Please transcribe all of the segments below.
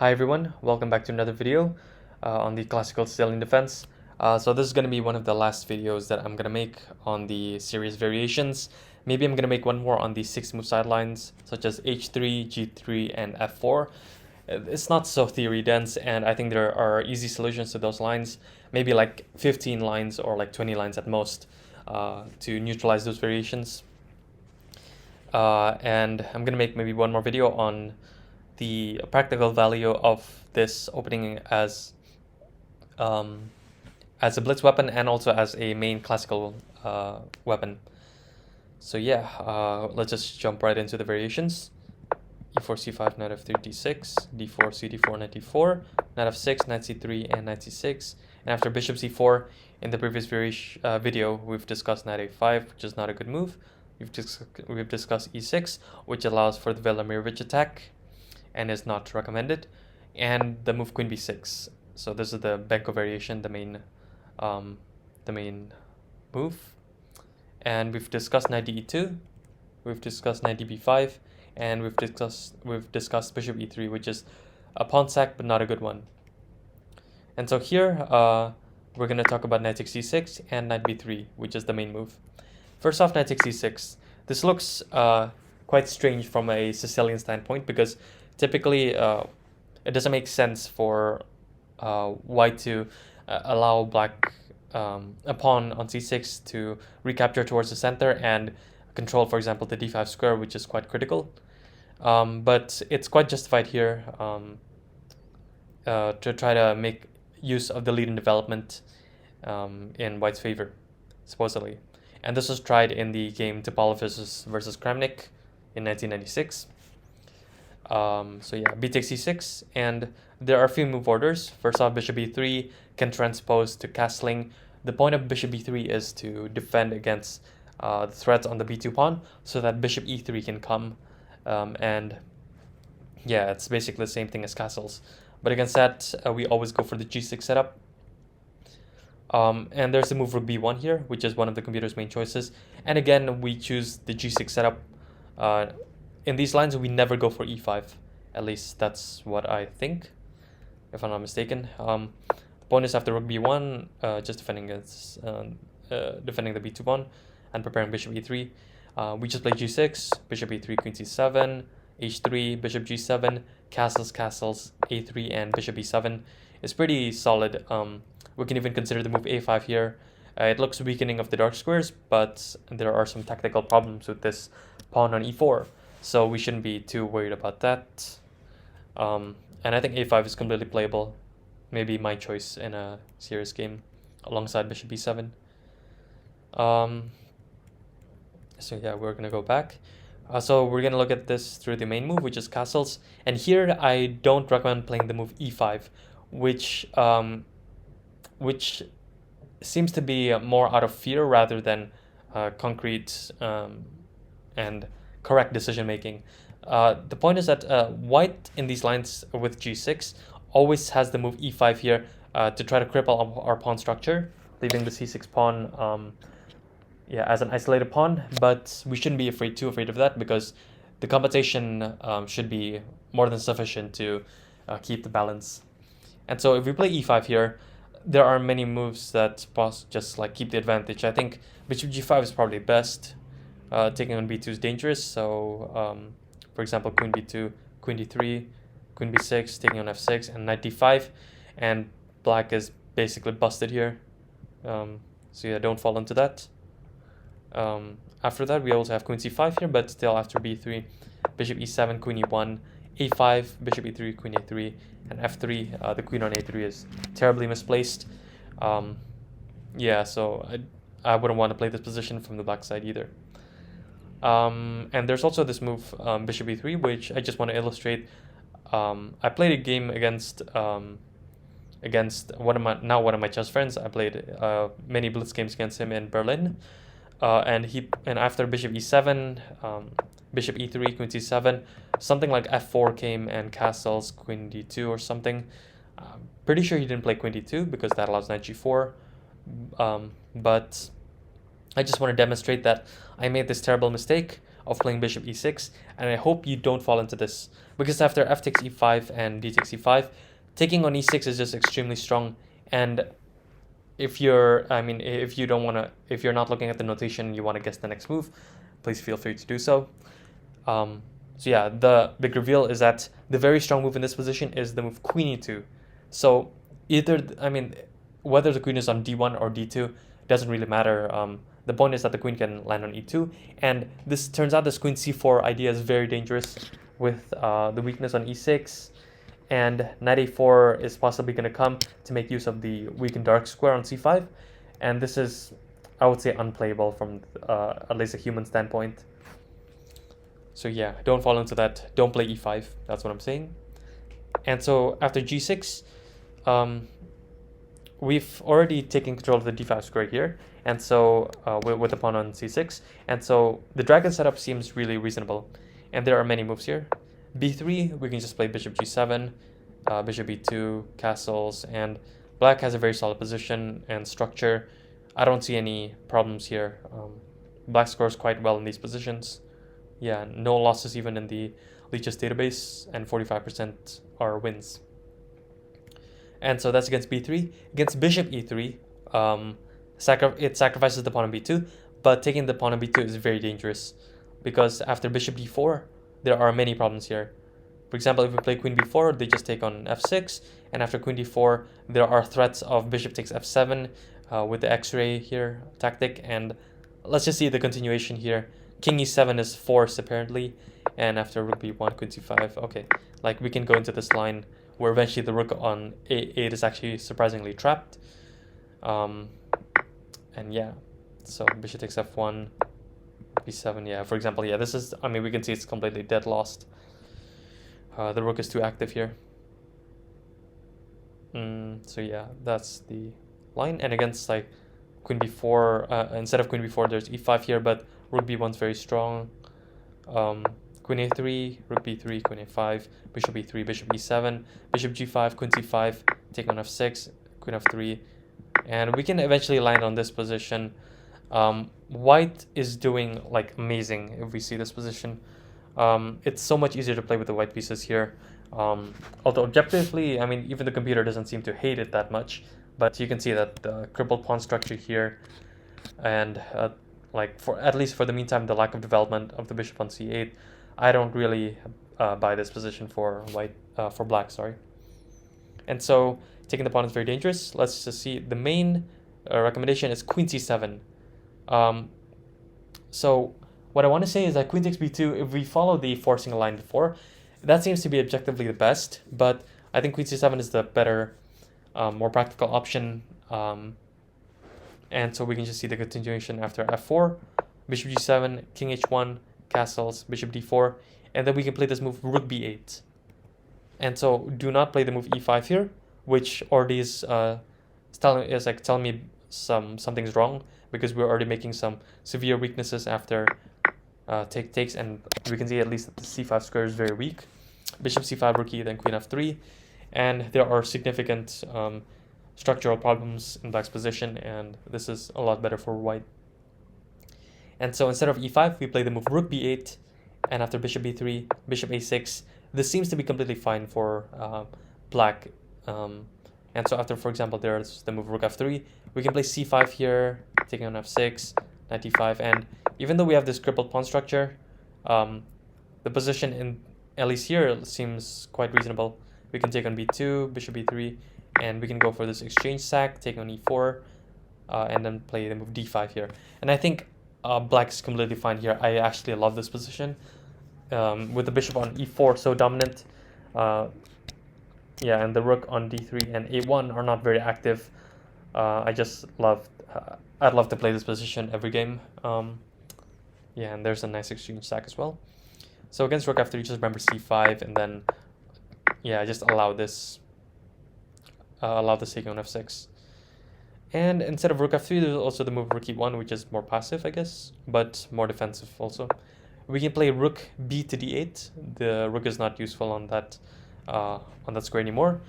Hi everyone, welcome back to another video on the Classical Sicilian defense. So this is going to be one of the last videos that I'm going to make on the series variations. Maybe I'm going to make one more on the 6-move sidelines, such as h3, g3, and f4. It's not so theory dense, and I think there are easy solutions to those lines. Maybe like 15 lines or like 20 lines at most to neutralize those variations. And I'm going to make maybe one more video on the practical value of this opening as a blitz weapon and also as a main classical weapon. So yeah, let's just jump right into the variations. e4 c5 knight f3 d6, d4 cd4 knight d4, knight f6 knight c3 and knight c6. And after bishop c4, in the previous video we've discussed knight a5, which is not a good move. We've discussed e6, which allows for the Velimirovich attack and is not recommended, and the move queen b6. So this is the Benko variation, the main move. And we've discussed knight d2, we've discussed knight db5, and we've discussed bishop e3, which is a pawn sack but not a good one. And so here we're going to talk about knight takes c6 and knight b3, which is the main move. First off, knight takes c6. This looks quite strange from a Sicilian standpoint, because typically it doesn't make sense for white to allow black a pawn on c6 to recapture towards the center and control, for example, the d5 square, which is quite critical. But it's quite justified here to try to make use of the lead in development in white's favor, supposedly. And this was tried in the game Topalov versus Kramnik in 1996. So yeah, b takes c6, and there are a few move orders. First off, bishop e3 can transpose to castling. The point of bishop e3 is to defend against the threats on the b2 pawn, so that bishop e3 can come. And yeah, it's basically the same thing as castles. But against that, we always go for the g6 setup. And there's the move rook b1 here, which is one of the computer's main choices. And again, we choose the g6 setup. In these lines, we never go for e5. At least that's what I think, if I'm not mistaken. The point is, after rook b1, just defending against defending the b2 pawn and preparing bishop e3. We just play g6, bishop e3, queen c7, h3, bishop g7, castles, a3, and bishop e7. It's pretty solid. We can even consider the move a5 here. It looks weakening of the dark squares, but there are some tactical problems with this pawn on e4. So we shouldn't be too worried about that. And I think a5 is completely playable. Maybe my choice in a serious game alongside bishop b7. So yeah, we're going to go back. So we're going to look at this through the main move, which is castles. And here I don't recommend playing the move e5, which seems to be more out of fear rather than concrete and correct decision making. The point is that white in these lines with g6 always has the move e5 here to try to cripple our pawn structure, leaving the c6 pawn as an isolated pawn. But we shouldn't be too afraid of that, because the compensation should be more than sufficient to keep the balance. And so if we play e5 here, there are many moves that just like keep the advantage. I think bishop g5 is probably best. Taking on b2 is dangerous, so for example, queen b2, queen d3, queen b6, taking on f6, and knight d5, and black is basically busted here. So yeah, don't fall into that. After that, we also have queen c5 here, but still after b3, bishop e7, queen e1, a5, bishop e3, queen a3, and f3. The queen on a3 is terribly misplaced. Yeah, so I wouldn't want to play this position from the black side either. And there's also this move, bishop e3, which I just want to illustrate. I played a game against one of my chess friends. I played many blitz games against him in Berlin, and after bishop e7, bishop e3, queen c7, something like f4 came and castles, queen d2 or something. Pretty sure he didn't play queen d2 because that allows knight g4, but I just want to demonstrate that I made this terrible mistake of playing bishop e6, and I hope you don't fall into this. because after f takes e5 and d takes e5, taking on e6 is just extremely strong. And if you're, if you don't want to, if you're not looking at the notation, you want to guess the next move, please feel free to do so. So yeah, the big reveal is that the very strong move in this position is the move queen e2. So either, whether the queen is on d1 or d2 doesn't really matter. The point is that the queen can land on e2, and this turns out this queen c4 idea is very dangerous with the weakness on e6, and knight a4 is possibly going to come to make use of the weakened dark square on c5, and this is, I would say, unplayable from at least a human standpoint. So yeah, don't fall into that. Don't play e5. That's what I'm saying. And so after g6, we've already taken control of the d5 square here, and so with the pawn on c6, and so the dragon setup seems really reasonable. And there are many moves here. b3, we can just play bishop g7, bishop b2, castles, and black has a very solid position and structure. I don't see any problems here. Black scores quite well in these positions. Yeah, no losses even in the Leech's database, and 45% are wins. And so that's against b3. Against bishop e3, it sacrifices the pawn on b2, but taking the pawn on b2 is very dangerous, because after bishop d4, there are many problems here. For example, if we play queen b4, they just take on f6, and after queen d4, there are threats of bishop takes f7 with the x-ray here tactic, and let's just see the continuation here. King e7 is forced apparently, and after rook b1, queen c5, okay, like we can go into this line where eventually the rook on a8 is actually surprisingly trapped. And yeah, so bishop takes f1, b7, yeah, for example, yeah, this is, we can see it's completely dead lost. The rook is too active here. So yeah, that's the line. And against like queen b4, instead of queen b4, there's e5 here, but rook b1's very strong. Queen a3, rook b3, queen a5, bishop e3, bishop e7, bishop g5, queen c5, take on f6, queen f3, and we can eventually land on this position. White is doing like amazing if we see this position. It's so much easier to play with the white pieces here. Although objectively, even the computer doesn't seem to hate it that much, but you can see that the crippled pawn structure here, and like for at least for the meantime, the lack of development of the bishop on c8, I don't really buy this position for black, sorry. And so taking the pawn is very dangerous. Let's just see. The main recommendation is queen c7. So what I want to say is that queen takes b2, if we follow the forcing line before, that seems to be objectively the best, but I think queen c7 is the better, more practical option. And so we can just see the continuation after f4, bishop g7, king h1, castles, bishop d4, and then we can play this move rook b8. And so do not play the move e5 here, which already is telling me something's wrong, because we're already making some severe weaknesses after takes, and we can see at least that the c5 square is very weak. Bishop c5, rook e, then queen f3, and there are significant structural problems in black's position, and this is a lot better for white. And so instead of e5, we play the move rook b8, and after bishop b3, bishop a6. This seems to be completely fine for black. And so after, for example, there's the move rook f3, we can play c5 here, taking on f6, knight d5, and even though we have this crippled pawn structure, the position in at least here seems quite reasonable. We can take on b2, bishop b3, and we can go for this exchange sack, take on e4, and then play the move d5 here. And I think black is completely fine here. I actually love this position. With the bishop on e4 so dominant, yeah, and the rook on d3 and a1 are not very active. I'd love to play this position every game. Yeah, and there's a nice exchange sack as well. So against rook f3, just remember c5, and then yeah, just allow this taking on f6. And instead of rook f3, there's also the move rook e1, which is more passive, I guess, but more defensive also. We can play rook b to d8. The rook is not useful on that square anymore,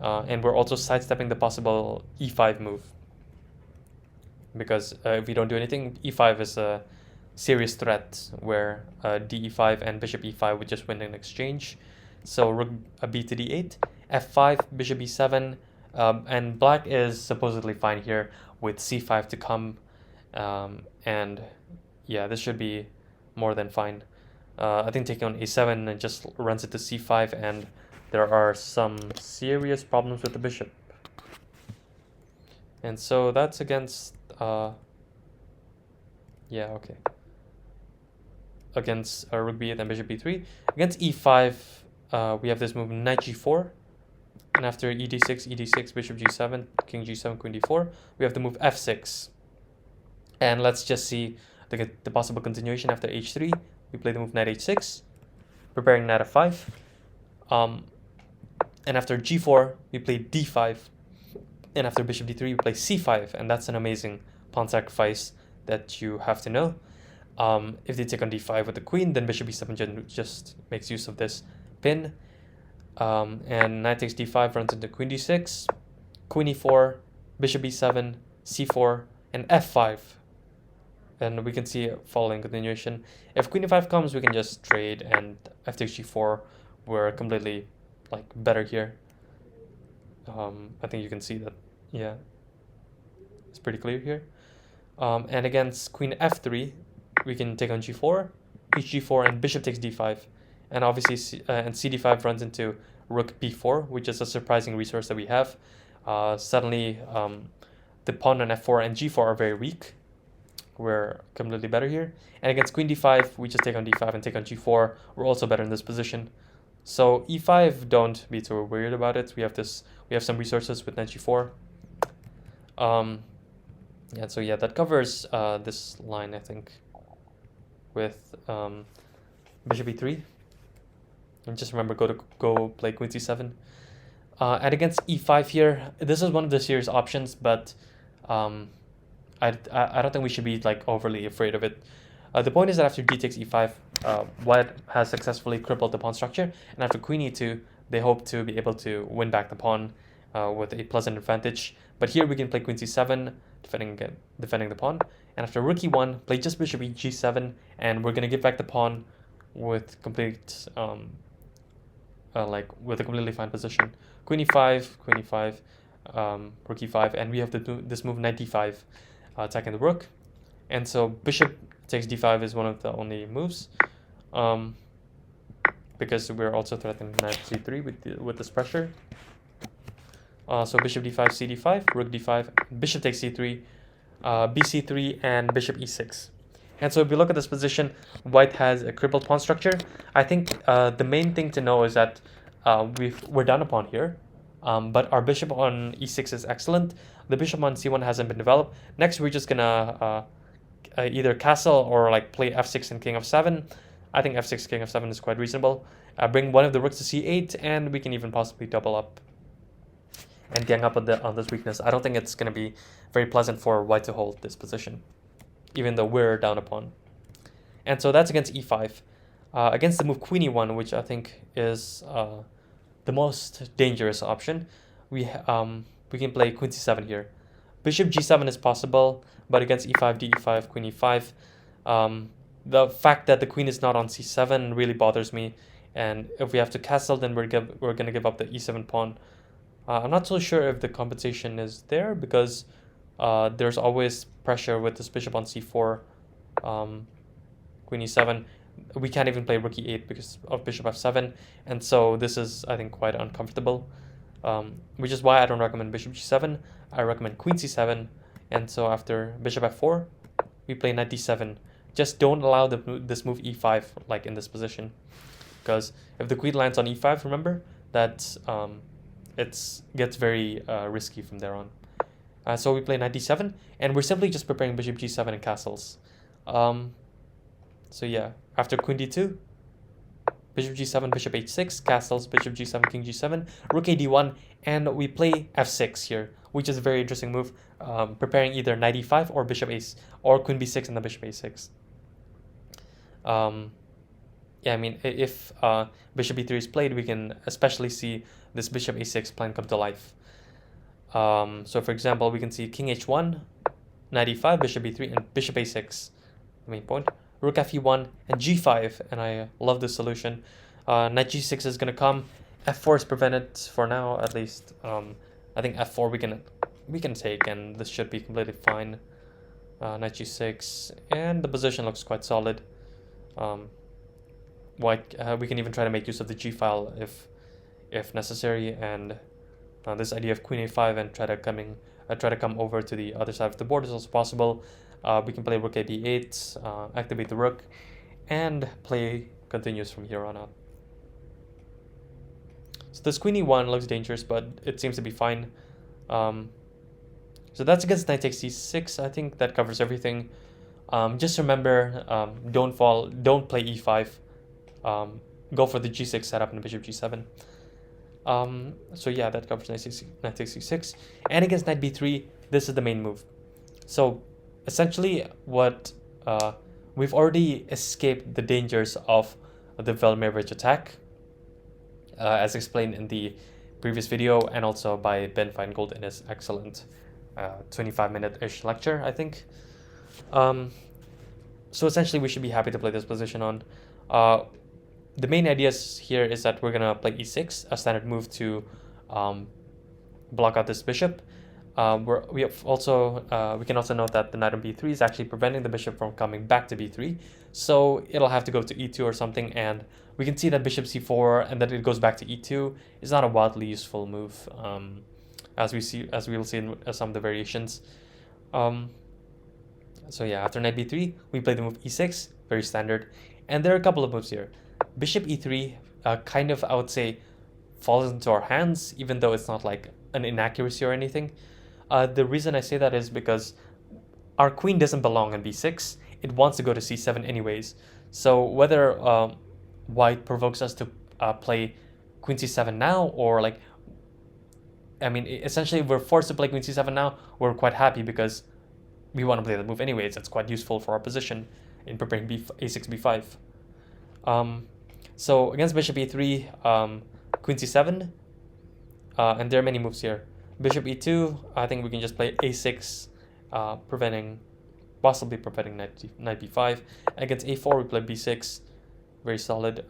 and we're also sidestepping the possible e5 move, because if we don't do anything, e5 is a serious threat where d e5 and bishop e5 would just win an exchange. So rook b to d8, f5, bishop b7, and black is supposedly fine here with c5 to come, and yeah, this should be more than fine. I think taking on a7 and just runs it to c5, and there are some serious problems with the bishop. And so that's against, against rook b8 and bishop b3. Against e5, we have this move knight g4, and after ed6, bishop g7, king g7, queen d4, we have the move f6. And let's just see the possible continuation after h3. We play the move knight h6, preparing knight f5. And after g4, we play d5. And after bishop d3, we play c5. And that's an amazing pawn sacrifice that you have to know. If they take on d5 with the queen, then bishop e7 just makes use of this pin. And knight takes d5 runs into queen d6, queen e4, bishop e7, c4, and f5. And we can see a following continuation. If queen e5 comes, we can just trade, and f takes g4, we're completely better here. I think you can see that, yeah, it's pretty clear here. And against queen f3, we can take on g4, hg4, and bishop takes d5. And obviously, and cd5 runs into rook b4, which is a surprising resource that we have. Suddenly, the pawn on f4 and g4 are very weak. We're completely better here. And against queen d5, we just take on d5 and take on g4. We're also better in this position. So e5, don't be too worried about it. We have some resources with knight g4. Yeah, so yeah, that covers this line, I think, with bishop e3. And just remember, go play queen c7. And against e5 here, this is one of the serious options, but I don't think we should be overly afraid of it. The point is that after d takes e5, white has successfully crippled the pawn structure, and after queen e2, they hope to be able to win back the pawn with a pleasant advantage. But here we can play queen c7, defending the pawn, and after rook e1, play just bishop g7, and we're gonna give back the pawn with complete with a completely fine position. Queen e5, rook e5, and we have this move knight d5, attacking the rook. And so bishop takes d5 is one of the only moves, because we're also threatening knight c3 with this pressure. So bishop d5, cd5, rook d5, bishop takes c3, bc3, and bishop e6. And so if we look at this position, white has a crippled pawn structure. I think the main thing to know is that we're down a pawn here, but our bishop on e6 is excellent. The bishop on c1 hasn't been developed. Next, we're just gonna either castle or play f6 and king f7. I think f6, king f7 is quite reasonable. Bring one of the rooks to c8, and we can even possibly double up and gang up on this weakness. I don't think it's gonna be very pleasant for white to hold this position, even though we're down a pawn. And so that's against e5. Against the move queen e1, which I think is the most dangerous option, we can play queen c7 here. Bishop g7 is possible, but against e5, d5, queen e5, the fact that the queen is not on c7 really bothers me. And if we have to castle, then we're gonna give up the e7 pawn. I'm not so sure if the compensation is there, because there's always pressure with this bishop on c4, queen e7. We can't even play rook e8 because of bishop f7, and so this is, I think, quite uncomfortable, which is why I don't recommend bishop g7. I recommend queen c7, and so after bishop f4, we play knight d7. Just don't allow this move e5 in this position, because if the queen lands on e5, remember that it gets very risky from there on. So we play knight d7, and we're simply just preparing bishop g7 and castles. So yeah, after queen d2, bishop g7, bishop h6, castles, bishop g7, king g7, rook a d1, and we play f6 here, which is a very interesting move, preparing either knight e5 or bishop a or queen b6 and the bishop a6. Yeah, I mean, if bishop e3 is played, we can especially see this bishop a6 plan come to life. So for example, we can see king h1, knight e5, bishop e3, and bishop a6, the main point. Rook fe1 and g5, and I love this solution. Knight g6 is gonna come. f4 is prevented for now, at least. I think f4 we can take, and this should be completely fine. Knight g6, and the position looks quite solid. White, we can even try to make use of the g file if necessary, and this idea of queen a5 and try to come over to the other side of the board is also possible. We can play rook a b8, activate the rook, and play continues from here on out. So this queen e1 looks dangerous, but it seems to be fine. So that's against knight takes c6. I think that covers everything. Just remember, don't play e5. Go for the g6 setup and bishop g7. So yeah, that covers knight takes c6. And against knight b3, this is the main move. So essentially, what we've already escaped the dangers of the Velmarevich attack, as explained in the previous video, and also by Ben Feingold in his excellent 25-minute-ish lecture, I think. So essentially, we should be happy to play this position on. The main ideas here is that we're gonna play e6, a standard move to block out this bishop. We can also note that the knight on b3 is actually preventing the bishop from coming back to b3, so it'll have to go to e2 or something, and we can see that bishop c4 and that it goes back to e2 is not a wildly useful move, as we will see in some of the variations. So yeah, after knight b3, we play the move e6, very standard, and there are a couple of moves here. Bishop e3 kind of, I would say, falls into our hands, even though it's not like an inaccuracy or anything. The reason I say that is because our queen doesn't belong on b6. It wants to go to c7 anyways. So whether white provokes us to play queen c7 now, or like, I mean, essentially we're forced to play queen c7 now, we're quite happy because we want to play that move anyways. It's quite useful for our position in preparing a6, b5. So against bishop e3, queen c7, and there are many moves here. Bishop e2, I think we can just play a6, possibly preventing knight b5. Against a4, we play b6, very solid.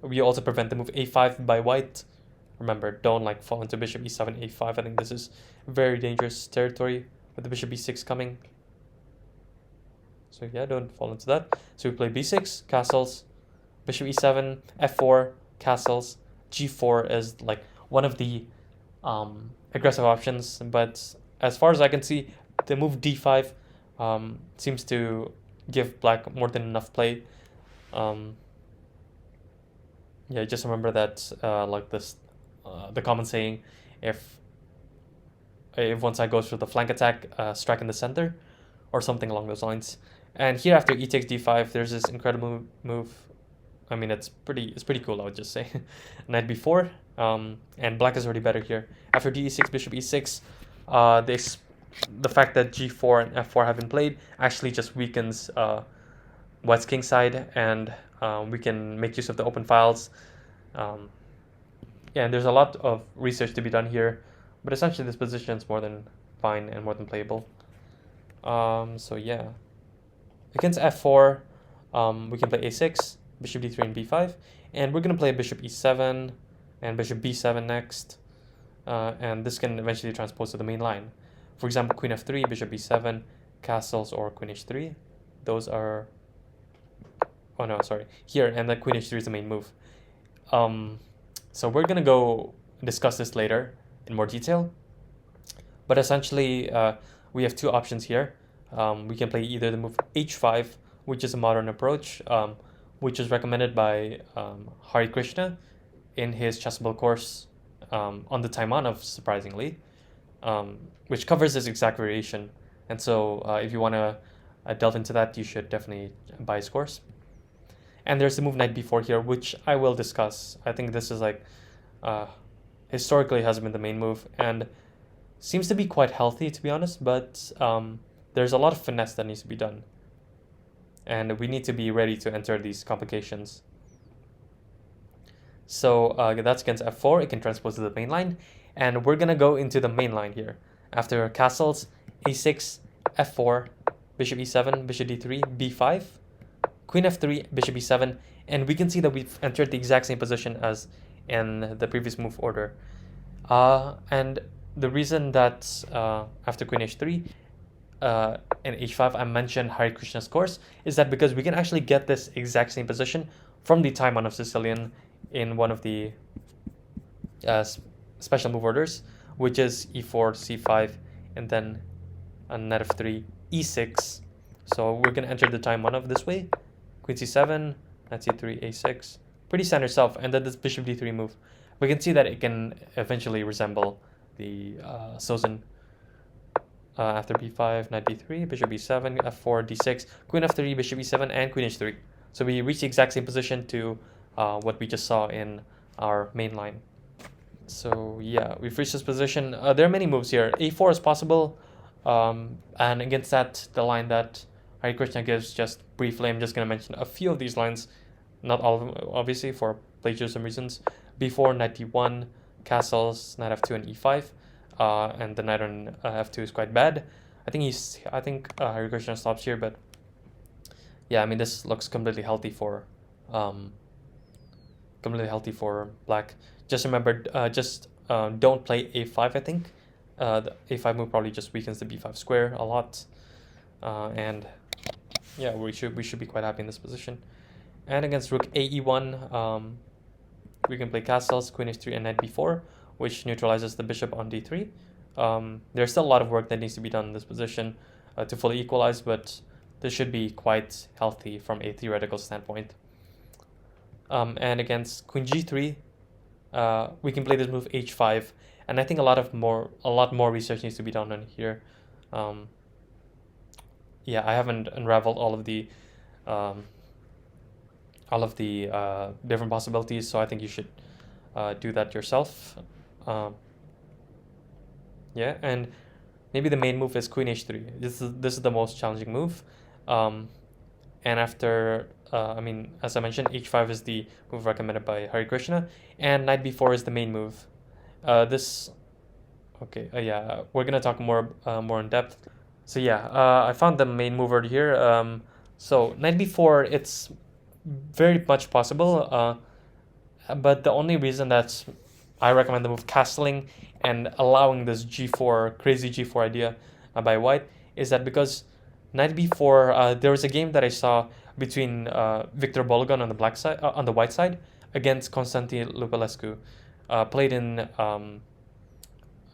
We also prevent the move a5 by white. Remember, don't like fall into bishop e7, a5. I think this is very dangerous territory with the bishop b6 coming. So yeah, don't fall into that. So we play b6, castles, bishop e7, f4, castles, g4 is like one of the aggressive options, but as far as I can see, the move d5 seems to give black more than enough play. Yeah, just remember that like this, the common saying, if one side goes for the flank attack, strike in the center, or something along those lines. And here after e takes d5, there's this incredible move. I mean, it's pretty cool, I would just say. Knight b4, and black is already better here. After d6, bishop e6, the fact that g4 and f4 have been played actually just weakens white's king side, and we can make use of the open files. Yeah, and there's a lot of research to be done here, but essentially this position is more than fine and more than playable. So yeah, against f4, we can play a6, bishop d3 and b5, and we're going to play bishop e7 and bishop b7 next, and this can eventually transpose to the main line. For example, queen f3, bishop b7, castles, or queen h3. Those are, oh no, sorry, here, and the queen h3 is the main move. So we're going to go discuss this later in more detail, but essentially we have two options here. We can play either the move h5, which is a modern approach, which is recommended by Hari Krishna in his chessable course on the Taimanov, surprisingly, which covers this exact variation. And so if you want to delve into that, you should definitely buy his course. And there's the move knight b4 here, which I will discuss. I think this is like, historically has been the main move, and seems to be quite healthy, to be honest, but there's a lot of finesse that needs to be done. And we need to be ready to enter these complications. So that's against f4, it can transpose to the main line, and we're gonna go into the main line here. After castles, a6, f4, bishop e7, bishop d3, b5, queen f3, bishop e7, and we can see that we've entered the exact same position as in the previous move order. And the reason that after queen h3 and h5 I mentioned Hare Krishna's course is that because we can actually get this exact same position from the Taiwan of Sicilian in one of the special move orders, which is e4, c5, and then knight f3, e6. So we're going to enter the time one of this way. Queen c7, knight c3, a6. Pretty standard stuff. And then this bishop d3 move. We can see that it can eventually resemble the Sozin. After b5, knight b3, bishop b7, f4, d6, queen f3, bishop e7, and queen h3. So we reach the exact same position to what we just saw in our main line. So yeah, we've reached this position. There are many moves here. a4 is possible. And against that, the line that Hare Krishna gives just briefly, I'm just going to mention a few of these lines. Not all of them, obviously, for plagiarism reasons. b4, knight d1, castles, knight f2, and e5. And the knight on f2 is quite bad. I think Hare Krishna stops here, but yeah, I mean, this looks completely healthy for black. Just remember, don't play a5. I think the a5 move probably just weakens the b5 square a lot, and yeah, we should be quite happy in this position. And against rook a e1, we can play castles, queen h3, and knight b4, which neutralizes the bishop on d3. There's still a lot of work that needs to be done in this position to fully equalize, but this should be quite healthy from a theoretical standpoint. And against queen g3, we can play this move h5, and I think a lot more research needs to be done on here. Yeah, I haven't unraveled all of the different possibilities, so I think you should do that yourself. Yeah, and maybe the main move is queen h3. This is the most challenging move. And after, I mean, as I mentioned, h5 is the move recommended by Hare Krishna, and knight b4 is the main move. Yeah, we're gonna talk more in depth. So yeah, I found the main mover here. So knight b4, it's very much possible, but the only reason that I recommend the move castling and allowing this crazy g4 idea by white is that because knight b4, there was a game that I saw between Victor Bologan on the black side, on the white side, against Constantin Lupulescu, played in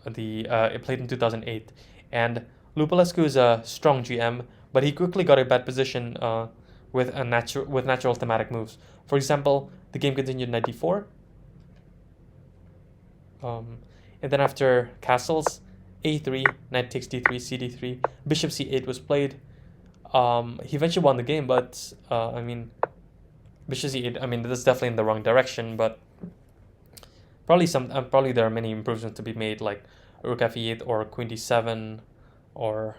it played in 2008, and Lupulescu is a strong GM, but he quickly got a bad position with natural thematic moves. For example, the game continued knight d4, and then after castles, a3, knight takes d3, cd3, bishop c8 was played. He eventually won the game, but I mean, bishop c8. I mean, this is definitely in the wrong direction, but probably there are many improvements to be made, like rook f8 or queen d7 or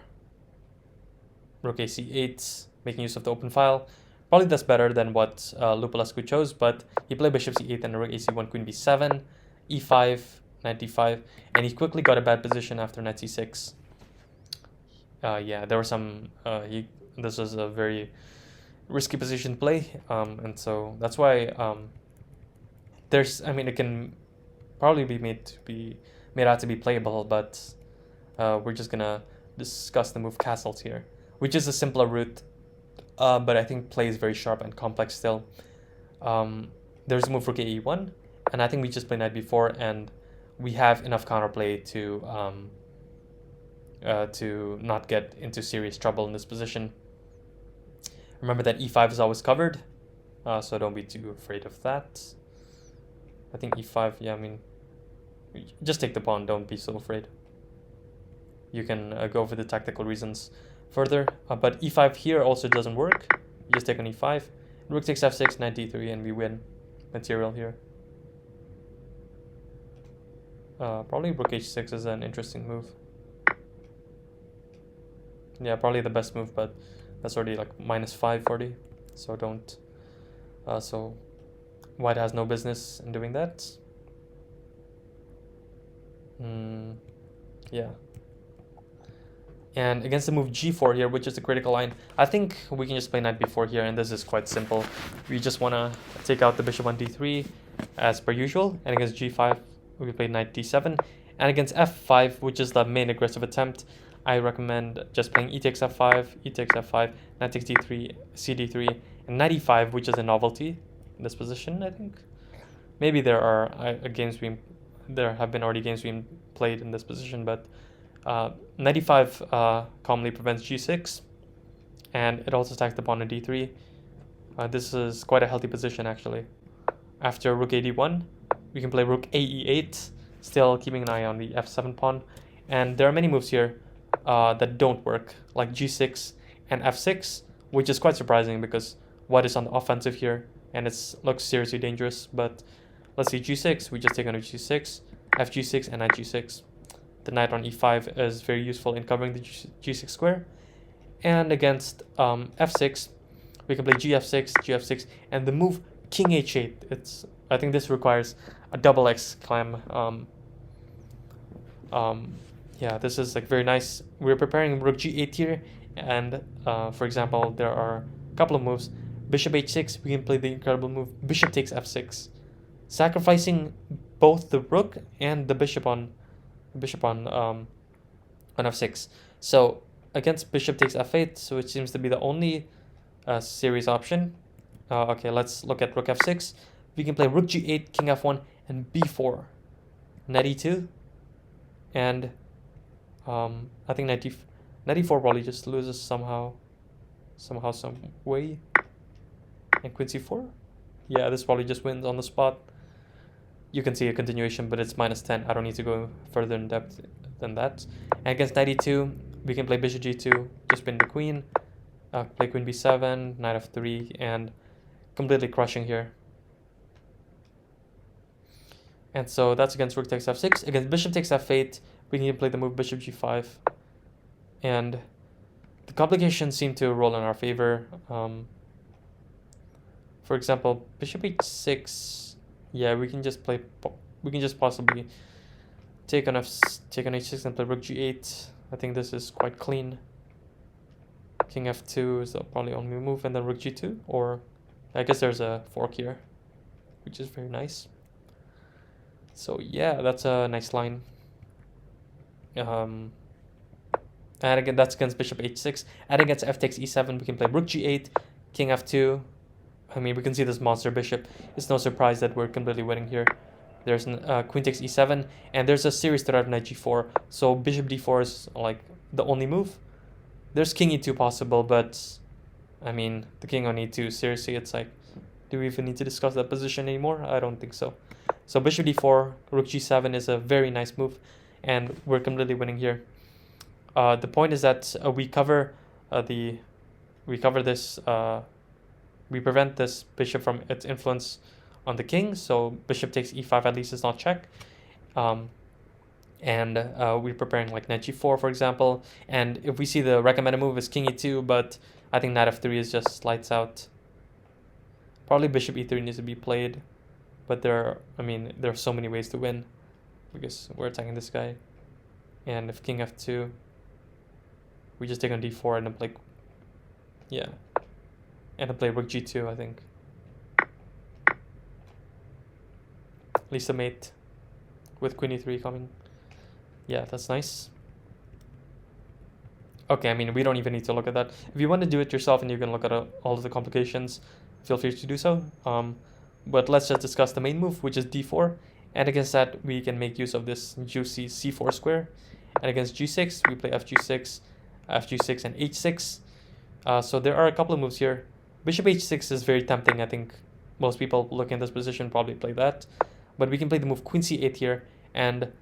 rook a c8, making use of the open file. Probably that's better than what Lupulescu chose, but he played bishop c8 and rook ac1, queen b7, e5, knight d5, and he quickly got a bad position after knight c6. Yeah, there were some. This was a very risky position to play, and so that's why I mean, it can probably be made out to be playable, but we're just gonna discuss the move castles here, which is a simpler route, but I think plays very sharp and complex still. There's a move rook e1, and I think we just play knight b4, and we have enough counterplay to not get into serious trouble in this position. Remember that e5 is always covered, so don't be too afraid of that. I think e5, yeah, I mean, just take the pawn, don't be so afraid. You can go for the tactical reasons further, but e5 here also doesn't work. You just take on e5, rook takes f6, knight d3, and we win material here. Probably rook h6 is an interesting move. Yeah, probably the best move, but that's already like -5 already, so don't. So white has no business in doing that. Yeah. And against the move g4 here, which is a critical line, I think we can just play knight b4 here, and this is quite simple. We just want to take out the bishop on d3 as per usual, and against g5 we play knight d7, and against f5, which is the main aggressive attempt, I recommend just playing e takes f5, e takes f5, knight takes d3, cd3, and knight e5, which is a novelty in this position, I think. Maybe there have been already games being played in this position, but knight e5 commonly prevents g6, and it also attacks the pawn on d3. This is quite a healthy position, actually. After rook a d1, we can play rook a e8, still keeping an eye on the f7 pawn. And there are many moves here that don't work, like g6 and f6, which is quite surprising because white is on the offensive here, and it looks seriously dangerous. But let's see, g6, we just take on g6, fg6, and knight g6. The knight on e5 is very useful in covering the g6 square. And against f6, we can play gf6, gf6, and the move king h8. I think this requires a double X clam. Yeah, this is like very nice. We're preparing rook g8 here, and for example, there are a couple of moves. Bishop h6, we can play the incredible move bishop takes f6, sacrificing both the rook and the bishop on f6. So against bishop takes f8, so it seems to be the only serious option. Okay, let's look at rook f6. We can play rook g8, king f1, and b4, knight e2, and I think knight e4 probably just loses somehow, some way. And queen c4. Yeah, this probably just wins on the spot. You can see a continuation, but it's -10. I don't need to go further in depth than that. And against knight e2, we can play bishop g2, just win the queen, play queen b7, knight f3, and completely crushing here. And so that's against rook takes f6. Against bishop takes f8, we can play the move bishop g5. And the complications seem to roll in our favor. For example, bishop h6. Yeah, we can just possibly take on h6 and play rook g8. I think this is quite clean. King f2 is the probably only move, and then rook g2. Or I guess there's a fork here, which is very nice. So yeah, that's a nice line. And again, that's against bishop h6. And against f takes e7, we can play rook g8, king f2. I mean, we can see this monster bishop. It's no surprise that we're completely winning here. There's queen takes e7, and there's a serious threat of knight g4. So bishop d4 is like the only move. There's king e2 possible, but I mean, the king on e2, seriously, it's like, do we even need to discuss that position anymore? I don't think so. So bishop d4, rook g7 is a very nice move, and we're completely winning here. The point is that we prevent this bishop from its influence on the king. So bishop takes e5 at least is not check. And we're preparing like knight g4, for example. And if we see the recommended move is king e2, but I think knight f3 is just lights out. Probably bishop e3 needs to be played, but there are so many ways to win because we're attacking this guy. And if king f2, we just take on d4 and then play, yeah, and then play rook g2, I think. Lisa mate with queen e3 coming. Yeah, that's nice. Okay, I mean, we don't even need to look at that. If you want to do it yourself and you can look at all of the complications, feel free to do so. But let's just discuss the main move, which is d4. And against that, we can make use of this juicy c4 square. And against g6, we play fg6, fg6, and h6. So there are a couple of moves here. Bishop h6 is very tempting. I think most people looking at this position probably play that. But we can play the move queen c8 here. And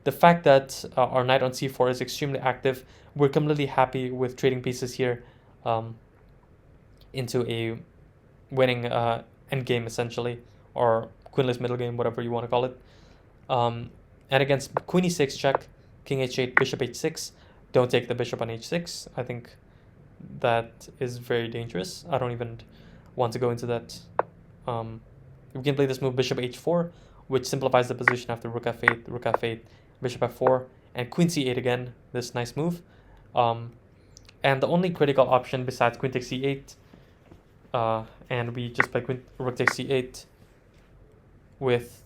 the fact that our knight on c4 is extremely active, we're completely happy with trading pieces here into a winning endgame, essentially, or queenless middle game, whatever you want to call it. And against queen e6 check, king h8, bishop h6, don't take the bishop on h6. I think that is very dangerous. I don't even want to go into that. We can play this move bishop h4, which simplifies the position after rook f8, bishop f4, and queen c8 again, this nice move. And the only critical option besides queen takes c8, and we just play rook takes c8 with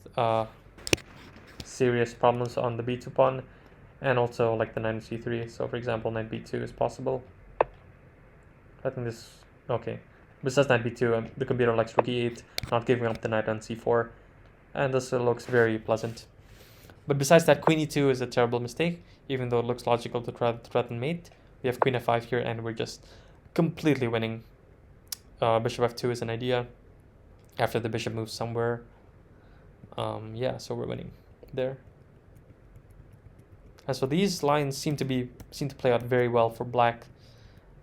serious problems on the b2 pawn, and also like the knight on c3. So for example, knight b2 is possible. I think this, okay. Besides knight b2, the computer likes rook e8, not giving up the knight on c4, and this looks very pleasant. But besides that, queen e2 is a terrible mistake, even though it looks logical to threaten mate. We have queen f5 here, and we're just completely winning. Bishop f2 is an idea after the bishop moves somewhere. Yeah, so we're winning there. And so these lines seem to play out very well for black,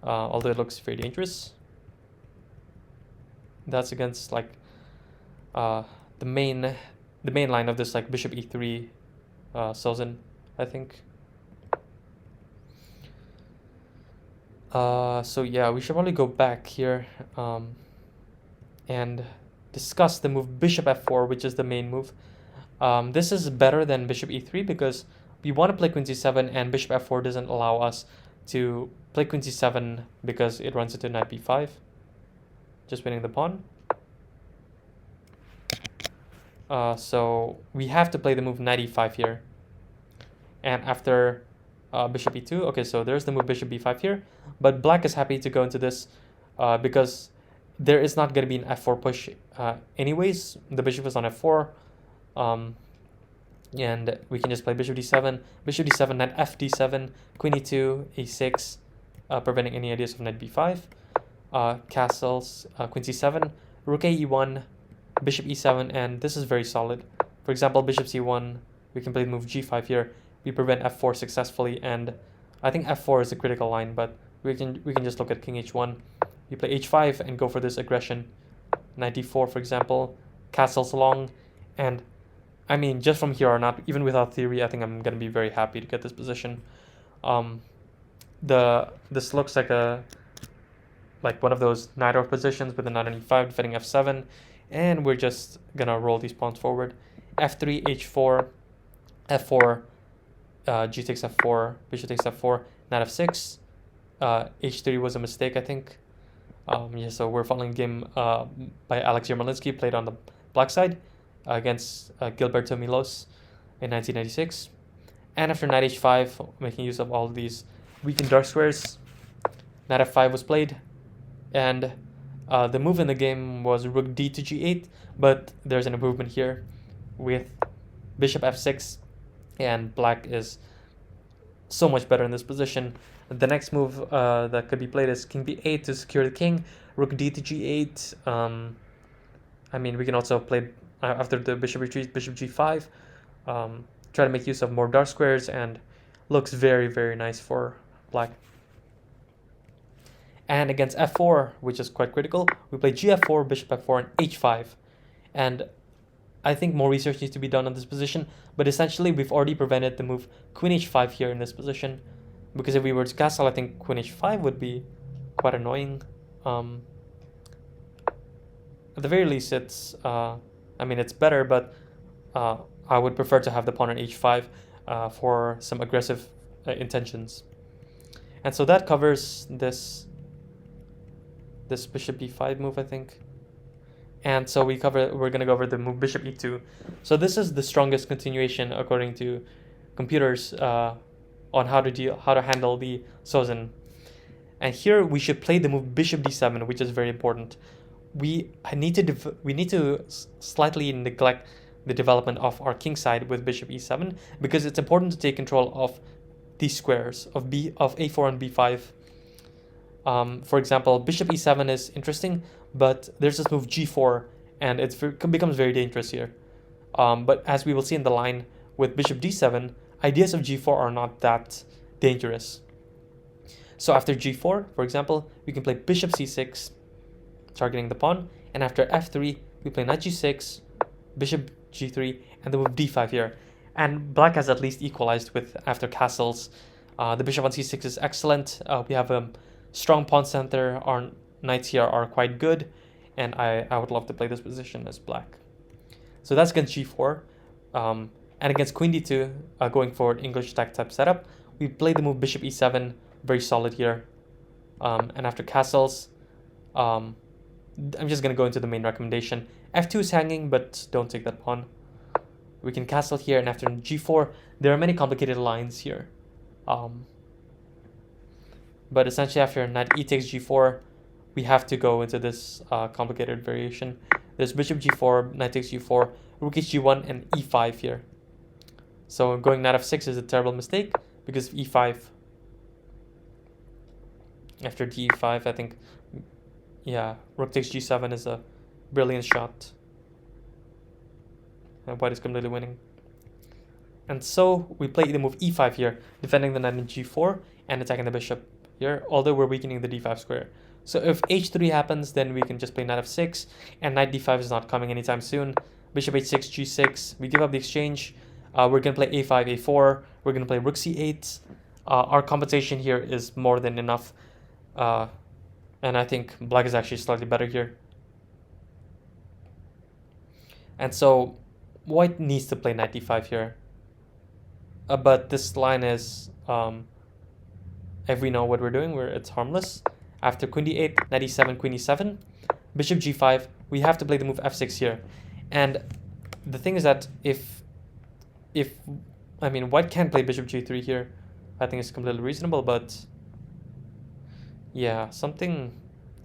although it looks very dangerous. That's against like the main line of this, like bishop e3 Sozin, I think. So yeah, we should probably go back here and discuss the move bishop f4, which is the main move. This is better than bishop e3 because we want to play queen c7, and bishop f4 doesn't allow us to play queen c7 because it runs into knight b5, just winning the pawn. So we have to play the move knight e5 here, and after bishop e2, okay, so there's the move bishop b5 here, but black is happy to go into this because there is not going to be an f4 push anyways. The bishop is on f4, and we can just play bishop d7, knight f d7, queen e2, e6, preventing any ideas of knight b5, castles, queen c7, rook a e1, bishop e7, and this is very solid. For example, bishop c1, we can play the move g5 here. We prevent f4 successfully, and I think f4 is a critical line, but we can just look at king h1. We play h5 and go for this aggression. Knight d4, for example, castles along, and I mean, just from here on out, even without theory, I think I'm gonna be very happy to get this position. This looks like one of those knight or positions with the knight on e5 defending f7, and we're just gonna roll these pawns forward. f3, h4, f4, g takes f4, bishop takes f4, knight f6, h3 was a mistake, I think. Yeah, so we're following a game by Alex Yermolinsky, played on the black side against Gilberto Milos in 1996. And after knight h5, making use of all these weakened dark squares, knight f5 was played, and the move in the game was rook d to g8, but there's an improvement here with bishop f6, and black is so much better in this position. The next move that could be played is king b8 to secure the king, rook d to g8. I mean, we can also play after the bishop retreats, bishop g5, try to make use of more dark squares, and looks very, very nice for black. And against f4, which is quite critical, we play gf4, bishop f4, and h5. And I think more research needs to be done on this position, but essentially we've already prevented the move queen h5 here in this position, because if we were to castle, I think queen h5 would be quite annoying. At the very least, it's I mean, it's better, but I would prefer to have the pawn on h5 for some aggressive intentions. And so that covers this bishop b5 move, I think. And so we're going to go over the move bishop e2. So this is the strongest continuation according to computers on how to handle the Sozin. And here we should play the move bishop d7, which is very important. We need to slightly neglect the development of our king side with bishop e7, because it's important to take control of these squares of a4 and b5. For example, bishop e7 is interesting, but there's this move g4, and it becomes very dangerous here. But as we will see in the line with bishop d7, ideas of g4 are not that dangerous. So after g4, for example, we can play bishop c6, targeting the pawn, and after f3, we play knight g6, bishop g3, and the move d5 here. And black has at least equalized with after castles. The bishop on c6 is excellent. We have a strong pawn center. Our knights here are quite good, and I would love to play this position as black. So that's against g4. And against queen d2, going forward English stack type setup, we play the move bishop e7, very solid here. And after castles, I'm just going to go into the main recommendation. f2 is hanging, but don't take that pawn. We can castle here, and after g4, there are many complicated lines here. But essentially after knight e takes g4, we have to go into this complicated variation. There's bishop g4, knight takes g4, rook h g1, and e5 here. So going knight f6 is a terrible mistake because of e5. After d5, I think, yeah, rook takes g7 is a brilliant shot. And white is completely winning. And so we play the move e5 here, defending the knight in g4 and attacking the bishop here, although we're weakening the d5 square. So if h3 happens, then we can just play knight f6, and knight d5 is not coming anytime soon. Bishop h6, g6, we give up the exchange. We're going to play a5, a4, we're going to play rook c8. Our compensation here is more than enough. And I think black is actually slightly better here. And so white needs to play knight d5 here. But this line is, if we know what we're doing, it's harmless. After queen d8, knight e7, queen e7, bishop g5, we have to play the move f6 here. And the thing is that if white can play bishop g3 here, I think it's completely reasonable, but yeah, something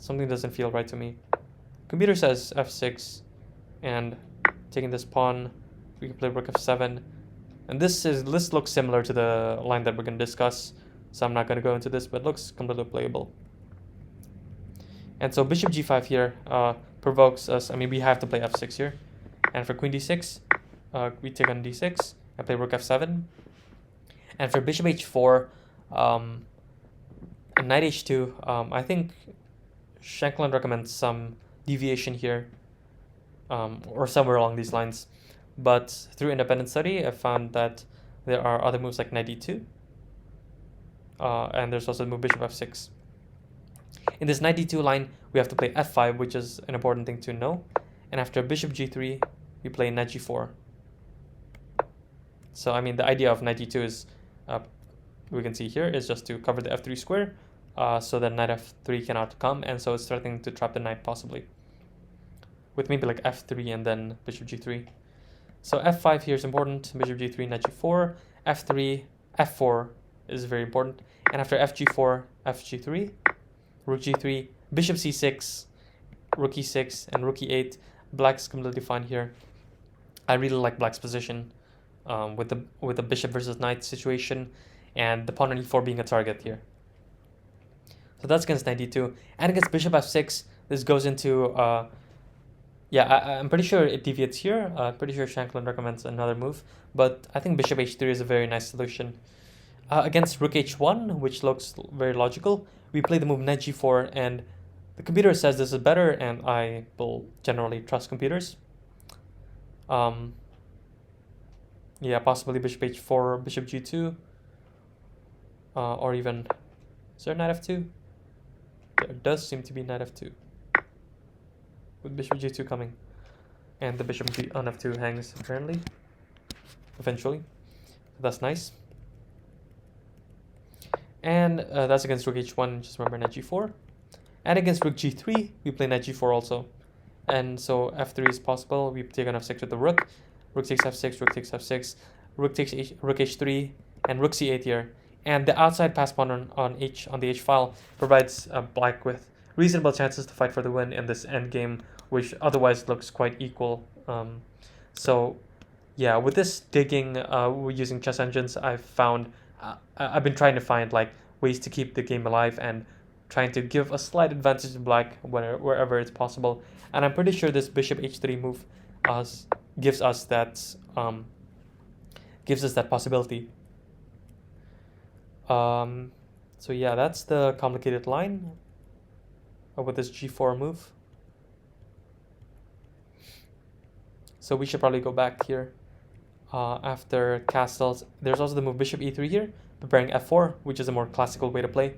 doesn't feel right to me. Computer says f6, and taking this pawn, we can play rook f7, and this looks similar to the line that we're going to discuss, so I'm not going to go into this, but it looks completely playable. And so bishop g5 here provokes us. We have to play f6 here, and for queen d6, we take on d6 and play rook f7, and for bishop h4, and knight h2, I think Shanklin recommends some deviation here, or somewhere along these lines. But through independent study, I found that there are other moves like knight d2, and there's also the move bishop f6. In this knight d2 line, we have to play f5, which is an important thing to know. And after bishop g3, we play knight g4. So the idea of knight d2 is, we can see here, is just to cover the f3 square, so that knight f3 cannot come, and so it's threatening to trap the knight possibly, with maybe like f3 and then bishop g3. So f5 here is important, bishop g3, knight g4, f3, f4 is very important, and after fg4, fg3, rook g3, bishop c6, rook e6, and rook e8. Black's completely fine here. I really like black's position with the bishop versus knight situation, and the pawn on e4 being a target here. So that's against knight d2. And against bishop f6, this goes into, I'm pretty sure it deviates here. I'm pretty sure Shanklin recommends another move, but I think bishop h3 is a very nice solution. Against rook h1, which looks very logical, we play the move knight g4, and the computer says this is better, and I will generally trust computers. Possibly bishop h4, bishop g2, or even, is there knight f2? There does seem to be knight f2, with bishop g2 coming, and the bishop on f2 hangs apparently, eventually. So that's nice. And that's against rook h1, just remember knight g4. And against rook g3, we play knight g4 also. And so f3 is possible. We take on f6 with the rook. Rook takes f6, rook takes f6, rook takes rook h3, and rook c8 here. And the outside pass pawn on the h file provides black with reasonable chances to fight for the win in this endgame, which otherwise looks quite equal. So yeah, with this digging, we're using chess engines. I've been trying to find like ways to keep the game alive and trying to give a slight advantage to black wherever it's possible. And I'm pretty sure this bishop h3 move gives us that possibility. So yeah, that's the complicated line with this g4 move. So we should probably go back here. After castles, there's also the move bishop e3 here, preparing f4, which is a more classical way to play.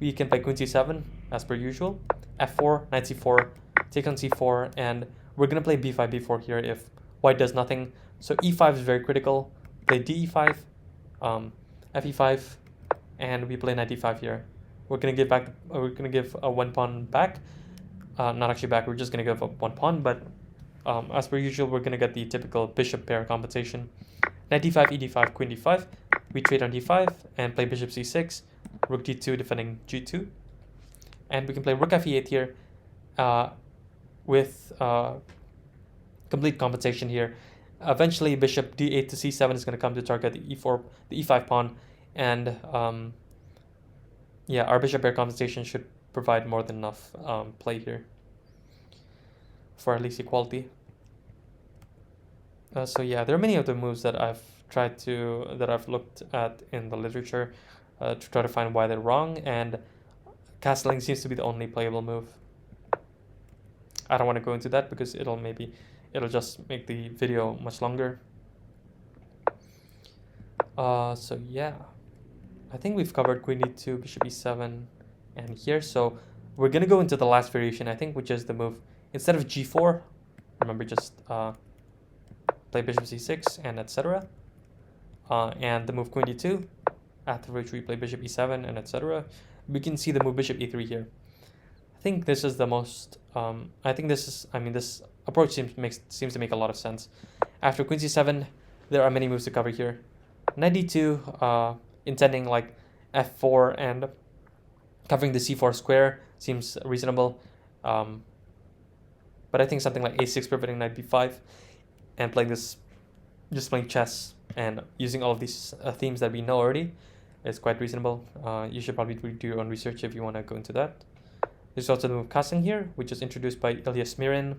We can play queen c7 as per usual, f4, knight c4, take on c4, and we're gonna play b5, b4 here if white does nothing. So e5 is very critical. Play de5, fe5, and we play knight d5 here. We're gonna give back. We're gonna give a 1 pawn back. Not actually back. We're just gonna give up 1 pawn, but as per usual, we're gonna get the typical bishop pair compensation. Knight d5, e d5, queen d5. We trade on d5 and play bishop c6, rook d2 defending g2, and we can play rook f8 here, with complete compensation here. Eventually, bishop d8 to c7 is going to come to target the e5 pawn, and yeah, our bishop pair compensation should provide more than enough play here for at least equality. So yeah, there are many of the moves that I've looked at in the literature to try to find why they're wrong, and castling seems to be the only playable move. I don't want to go into that because it'll just make the video much longer. So yeah, I think we've covered queen d2, bishop e7, and here. So we're gonna go into the last variation, I think, which is the move instead of g4. Remember, just play bishop c6 and etc. And the move queen d2, after which we play bishop e7 and etc. We can see the move bishop e3 here. I think this is the most. This approach seems to make a lot of sense. After queen c7, there are many moves to cover here. Knight d2, intending like f4 and covering the c4 square seems reasonable. But I think something like a6 preventing knight b5 and playing this, just playing chess and using all of these themes that we know already is quite reasonable. You should probably do your own research if you want to go into that. There's also the move castling here, which is introduced by Ilya Smirin.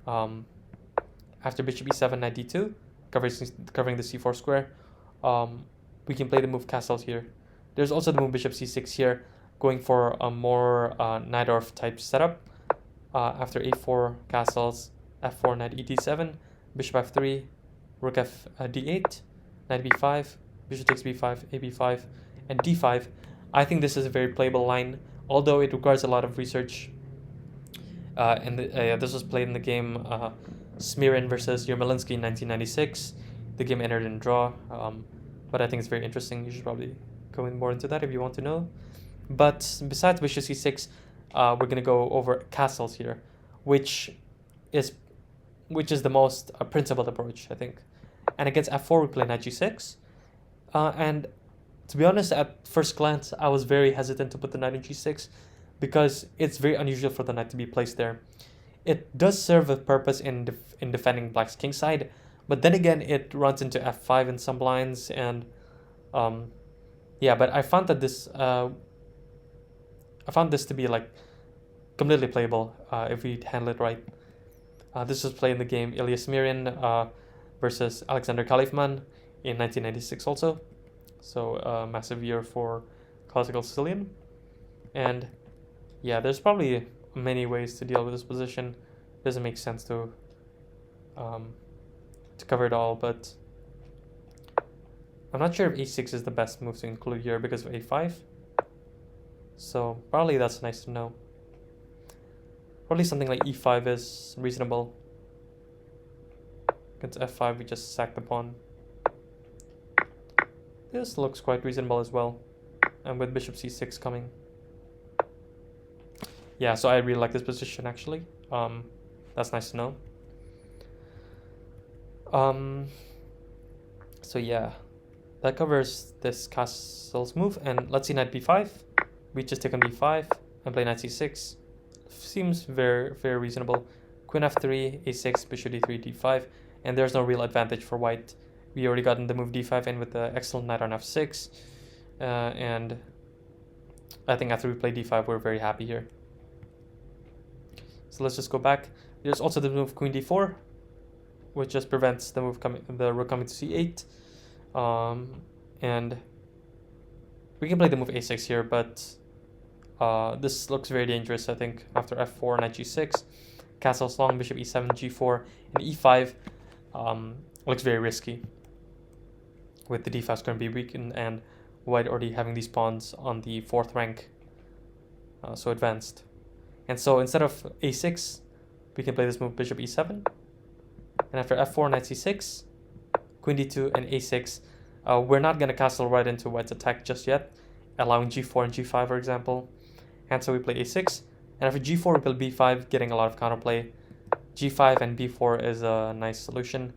After bishop e7, knight d2, covering the c4 square, we can play the move castles here. There's also the move bishop c6 here, going for a more Najdorf type setup. After a4 castles, f4, knight e7, bishop f3, rook d8, knight b5, bishop takes b5, a b5, and d5. I think this is a very playable line, although it requires a lot of research. This was played in the game Smirin versus Yermolinsky in 1996. The game ended in draw, but I think it's very interesting. You should probably go in more into that if you want to know. But besides bishop c6, we're going to go over castles here, which is the most principled approach, I think. And against f4, we play knight g6. And to be honest, at first glance, I was very hesitant to put the knight in g6 because it's very unusual for the knight to be placed there. It does serve a purpose in defending black's kingside, but then again, it runs into f5 in some lines, and yeah. But I found that this to be like completely playable if we handle it right. This was played in the game Ilya Smirin versus Alexander Kalifman in 1996 also. So massive year for Classical Sicilian. And yeah, there's probably many ways to deal with this position. It doesn't make sense to cover it all, but I'm not sure if a6 is the best move to include here because of a5. So probably that's nice to know. Probably something like e5 is reasonable. Against f5, we just sack the pawn. This looks quite reasonable as well. And with bishop c6 coming. Yeah, so I really like this position actually. That's nice to know. So yeah, that covers this castle's move. And let's see knight b5. We just take on b5 and play knight c6. Seems very, very reasonable. Queen f3, a6, bishop d3, d5. And there's no real advantage for white. We already gotten the move d5 in with the excellent knight on f6. And I think after we play d5, we're very happy here. So let's just go back. There's also the move queen d4, which just prevents the rook coming to c8. And we can play the move a6 here, but this looks very dangerous, I think. After f4, knight g6, castles long, bishop e7, g4, and e5 looks very risky, with the d5 going to be weakened and white already having these pawns on the 4th rank, so advanced. And so instead of a6, we can play this move bishop e7, and after f4, knight c6, queen d2, and a6, We're not going to castle right into white's attack just yet, allowing g4 and g5, for example. And so we play a6. And after g4, we play b5, getting a lot of counterplay. g5 and b4 is a nice solution,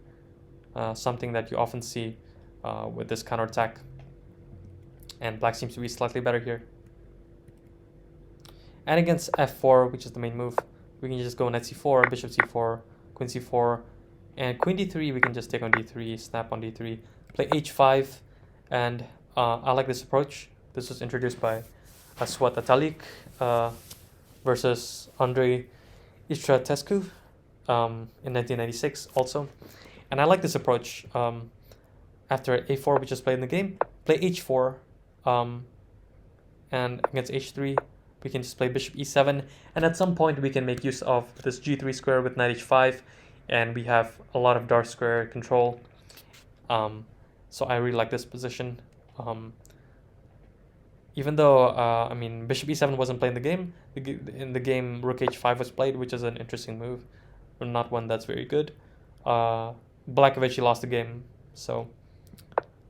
something that you often see with this counterattack. And black seems to be slightly better here. And against f4, which is the main move, we can just go knight c4, bishop c4, queen c4, and queen d3. We can just take on d3, snap on d3, play h5, and I like this approach. This was introduced by Aswat Atalik versus Andrei Istratescu in 1996 also. And I like this approach. After a4, we just played in the game, play h4, and against h3, we can just play bishop e7, and at some point we can make use of this g3 square with knight h5, and we have a lot of dark square control. So I really like this position. Even though, I mean, bishop e7 wasn't played in the game, in the game rook h5 was played, which is an interesting move, but not one that's very good. Black eventually lost the game, so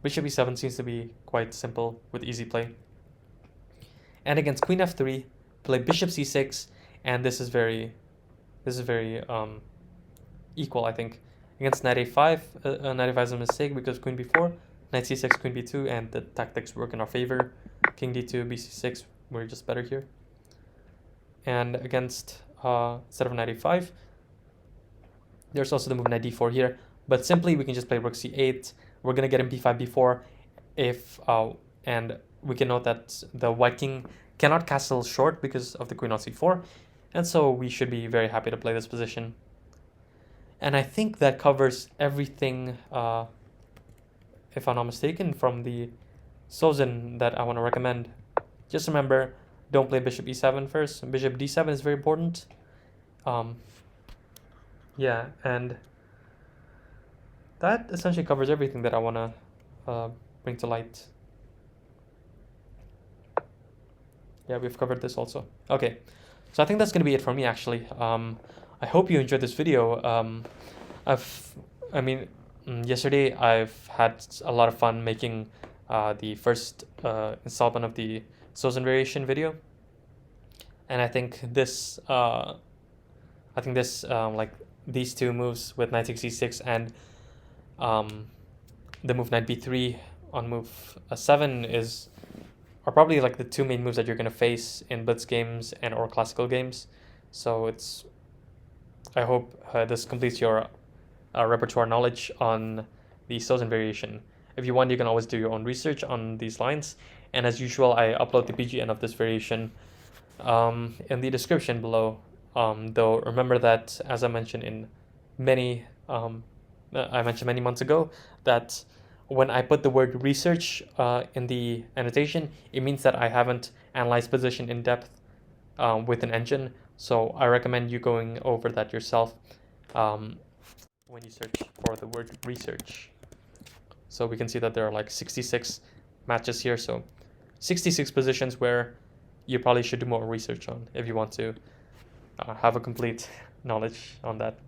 bishop e7 seems to be quite simple with easy play. And against queen f3, play bishop c6, and this is very equal, I think. Against knight a5, knight a5 is a mistake because queen b4, knight c6, queen b2, and the tactics work in our favor. King d2, bc6, we're just better here. And against, instead of knight a5, there's also the move knight d4 here, but simply we can just play rook c8. We're gonna get in b5, b4, and we can note that the white king cannot castle short because of the queen on c4, and so we should be very happy to play this position. And I think that covers everything, if I'm not mistaken, from the Sozin that I want to recommend. Just remember, don't play bishop e7 first. Bishop d7 is very important. Yeah, and that essentially covers everything that I want to bring to light. Yeah, we've covered this also. Okay, so I think that's going to be it for me, actually. I hope you enjoyed this video. Yesterday I've had a lot of fun making the first installment of the Sozin variation video, and I think this, like these two moves with knight takes e6 and the move knight b3 on move 7 are probably like the two main moves that you're gonna face in blitz games and or classical games. So I hope this completes your repertoire knowledge on the Sozin variation. If you want, you can always do your own research on these lines. And as usual, I upload the PGN of this variation in the description below. Though remember that, as I mentioned many months ago, that when I put the word research in the annotation, it means that I haven't analyzed position in depth with an engine. So I recommend you going over that yourself when you search for the word research. So we can see that there are like 66 matches here. So 66 positions where you probably should do more research on if you want to have a complete knowledge on that.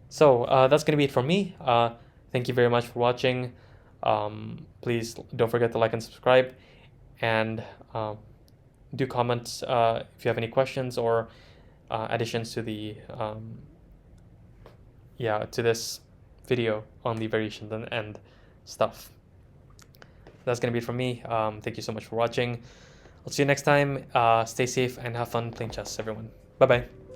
So that's going to be it from me. Thank you very much for watching. Please don't forget to like and subscribe, and do comment if you have any questions or additions to the to this video on the variations and stuff. That's gonna be it from me. Thank you so much for watching. I'll see you next time. Stay safe and have fun playing chess, everyone. Bye bye.